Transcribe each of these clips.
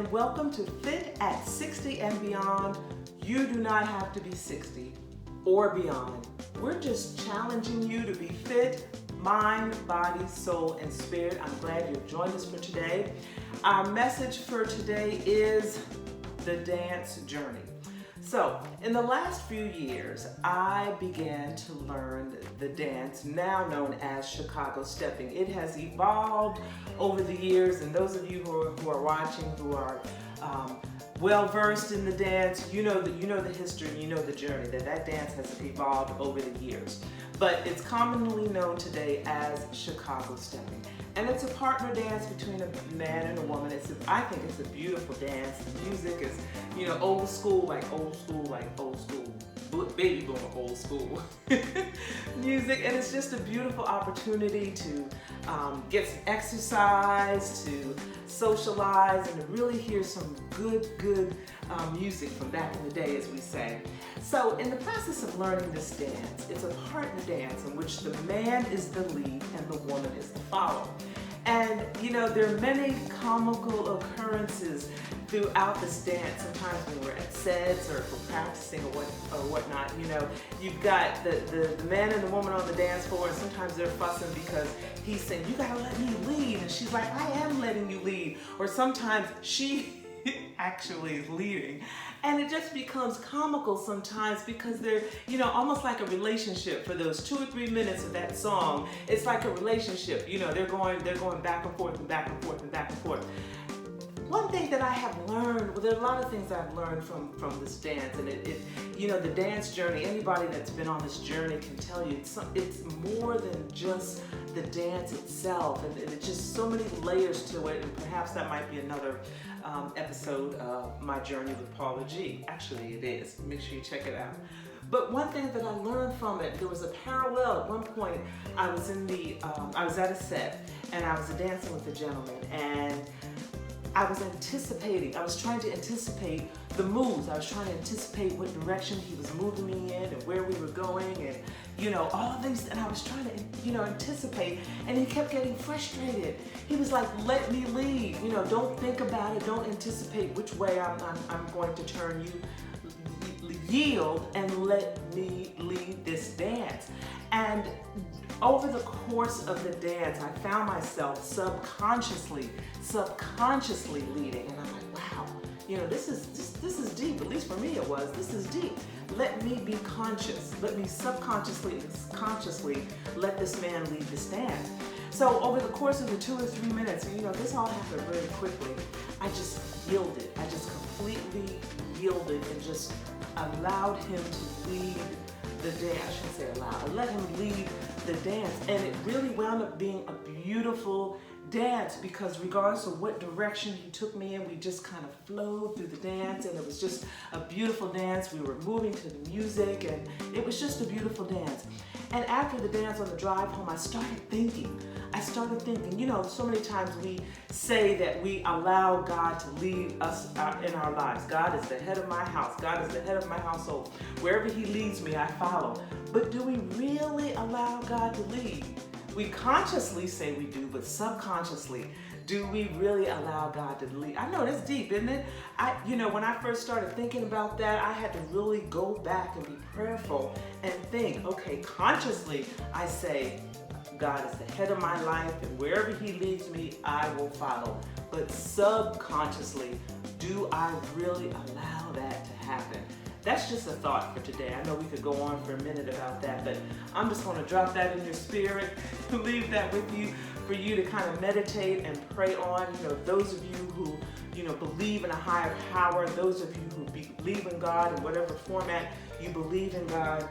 and welcome to Fit at 60 and Beyond. You do not have to be 60 or beyond. We're just challenging you to be fit, mind, body, soul, and spirit. I'm glad you've joined us for today. Our message for today is the dance journey. So, in the last few years, I began to learn the dance now known as Chicago stepping. It has evolved over the years, and those of you who are watching, who are well versed in the dance, you know the history, you know the journey, that dance has evolved over the years. But it's commonly known today as Chicago stepping. And it's a partner dance between a man and a woman. I think it's a beautiful dance. The music is, old school, baby boomer old school music. And it's just a beautiful opportunity to get some exercise, to socialize, and to really hear some good music from back in the day, as we say. So in the process of learning this dance, it's a partner dance in which the man is the lead and the woman is the follow. And there are many comical occurrences throughout this dance. Sometimes when we're at sets or if we're practicing or whatnot, you've got the man and the woman on the dance floor, and sometimes they're fussing because he's saying, "You gotta let me lead," and she's like, "I am letting you lead." Or sometimes she actually is leading. And it just becomes comical sometimes because they're, almost like a relationship for those 2 or 3 minutes of that song. It's like a relationship. They're going back and forth and back and forth and back and forth. One thing that I have learned, well, there are a lot of things I've learned from this dance, and the dance journey, anybody that's been on this journey can tell you it's more than just the dance itself, and it's just so many layers to it, and perhaps that might be another episode of my journey with Paula G. Actually, it is. Make sure you check it out. But one thing that I learned from it, there was a parallel. At one point, I was at a set, and I was dancing with a gentleman, and I was trying to anticipate the moves. I was trying to anticipate what direction he was moving me in and where we were going, and all of these, and I was trying to anticipate, and he kept getting frustrated. He was like, "Let me lead, don't think about it, don't anticipate which way I'm going to turn, you yield and let me lead this dance." And over the course of the dance, I found myself subconsciously leading, and I'm like, wow, this is deep. At least for me, it was. This is deep. Let me be conscious. Let me subconsciously, consciously let this man lead this dance. So over the course of the 2 or 3 minutes, this all happened very quickly. I just yielded. I just completely yielded and just allowed him to lead the dance. I shouldn't say allowed. I let him lead the dance, and it really wound up being a beautiful dance because regardless of what direction he took me in, we just kind of flowed through the dance, and it was just a beautiful dance. We were moving to the music, and it was just a beautiful dance. And after the dance on the drive home, I started thinking, so many times we say that we allow God to lead us in our lives. God is the head of my house. God is the head of my household. Wherever he leads me, I follow. But do we really allow God to lead? We consciously say we do, but subconsciously, do we really allow God to lead? I know that's deep, isn't it? When I first started thinking about that, I had to really go back and be prayerful and think, okay, consciously, I say, God is the head of my life, and wherever he leads me, I will follow. But subconsciously, do I really allow that to happen? That's just a thought for today. I know we could go on for a minute about that, but I'm just going to drop that in your spirit, leave that with you, for you to kind of meditate and pray on. Those of you who, believe in a higher power, those of you who believe in God in whatever format you believe in God,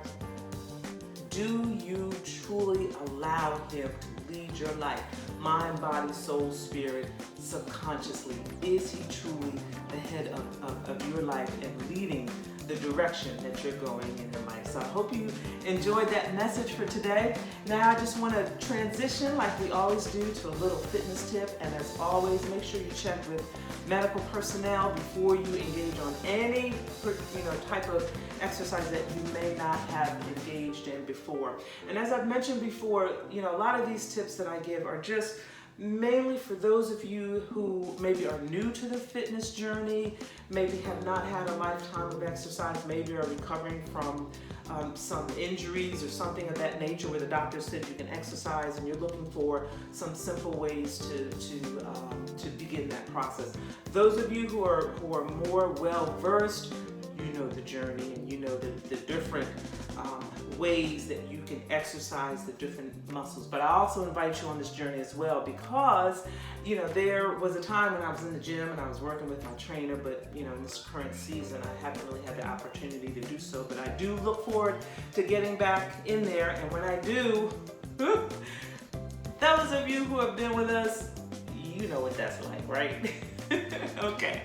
do you truly allow him to lead your life? Mind, body, soul, spirit, subconsciously. Is he truly the head of your life and leading the direction that you're going in life? So I hope you enjoyed that message for today. Now I just want to transition like we always do to a little fitness tip. And as always, make sure you check with medical personnel before you engage on any type of exercise that you may not have engaged in before. And as I've mentioned before, a lot of these tips that I give are just mainly for those of you who maybe are new to the fitness journey, maybe have not had a lifetime of exercise, maybe are recovering from some injuries or something of that nature where the doctor said you can exercise and you're looking for some simple ways to begin that process. Those of you who are more well versed, you know the journey and you know the different ways that you can exercise the different muscles. But I also invite you on this journey as well because, you know, there was a time when I was in the gym and I was working with my trainer, but, you know, in this current season, I haven't really had the opportunity to do so. But I do look forward to getting back in there. And when I do, those of you who have been with us, you know what that's like, right? Okay.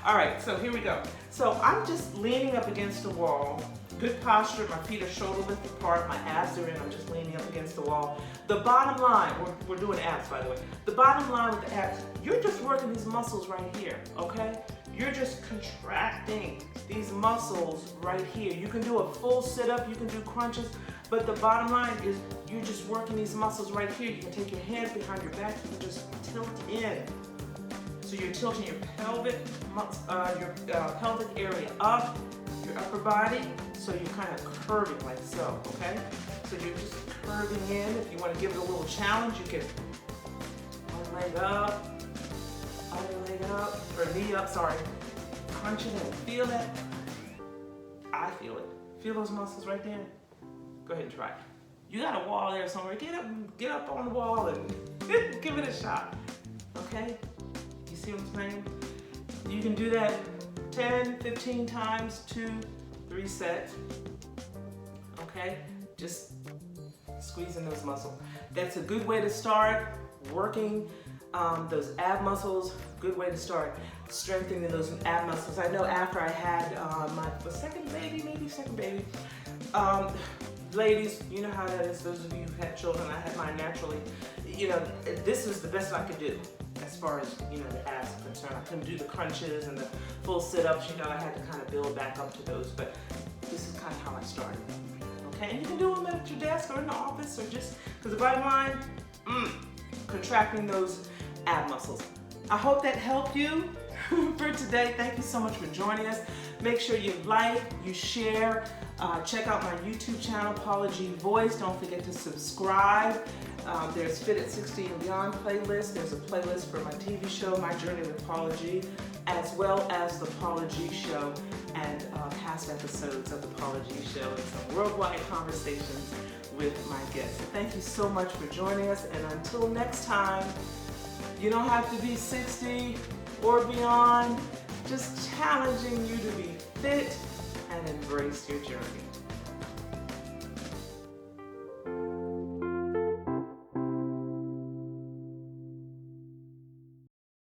All right, so here we go. So I'm just leaning up against the wall. Good posture, my feet are shoulder width apart, my abs are in, I'm just leaning up against the wall. The bottom line, we're doing abs by the way. The bottom line with the abs, you're just working these muscles right here, okay? You're just contracting these muscles right here. You can do a full sit-up, you can do crunches, but the bottom line is you're just working these muscles right here. You can take your hands behind your back, you can just tilt in. So you're tilting your pelvic area up, your upper body, so you're kind of curving like so, okay? So you're just curving in. If you want to give it a little challenge, you can one leg up, other leg up, or knee up, sorry. Crunch it in. Feel that? I feel it. Feel those muscles right there? Go ahead and try it. You got a wall there somewhere. Get up on the wall and give it a shot, okay? You see what I'm saying? You can do that 10, 15 times, 2, 3 sets, okay? Just squeezing those muscles. That's a good way to start working those ab muscles. Good way to start strengthening those ab muscles. I know after I had my second baby, ladies, you know how that is. Those of you who had children, I had mine naturally. You know, this is the best I could do as far as, you know, the abs are concerned. I couldn't do the crunches and the full sit-ups. You know, I had to kind of build back up to those, but this is kind of how I started. Okay, and you can do them at your desk or in the office or just, because the bottom line, contracting those ab muscles. I hope that helped you for today. Thank you so much for joining us. Make sure you like, you share, check out my YouTube channel, Paula G Voice. Don't forget to subscribe. There's Fit at 60 and Beyond playlist. There's a playlist for my TV show, My Journey with Paula G, as well as the Paula G Show and past episodes of the Paula G Show and some worldwide conversations with my guests. Thank you so much for joining us, and until next time, you don't have to be 60 or beyond, just challenging you to be fit and embrace your journey.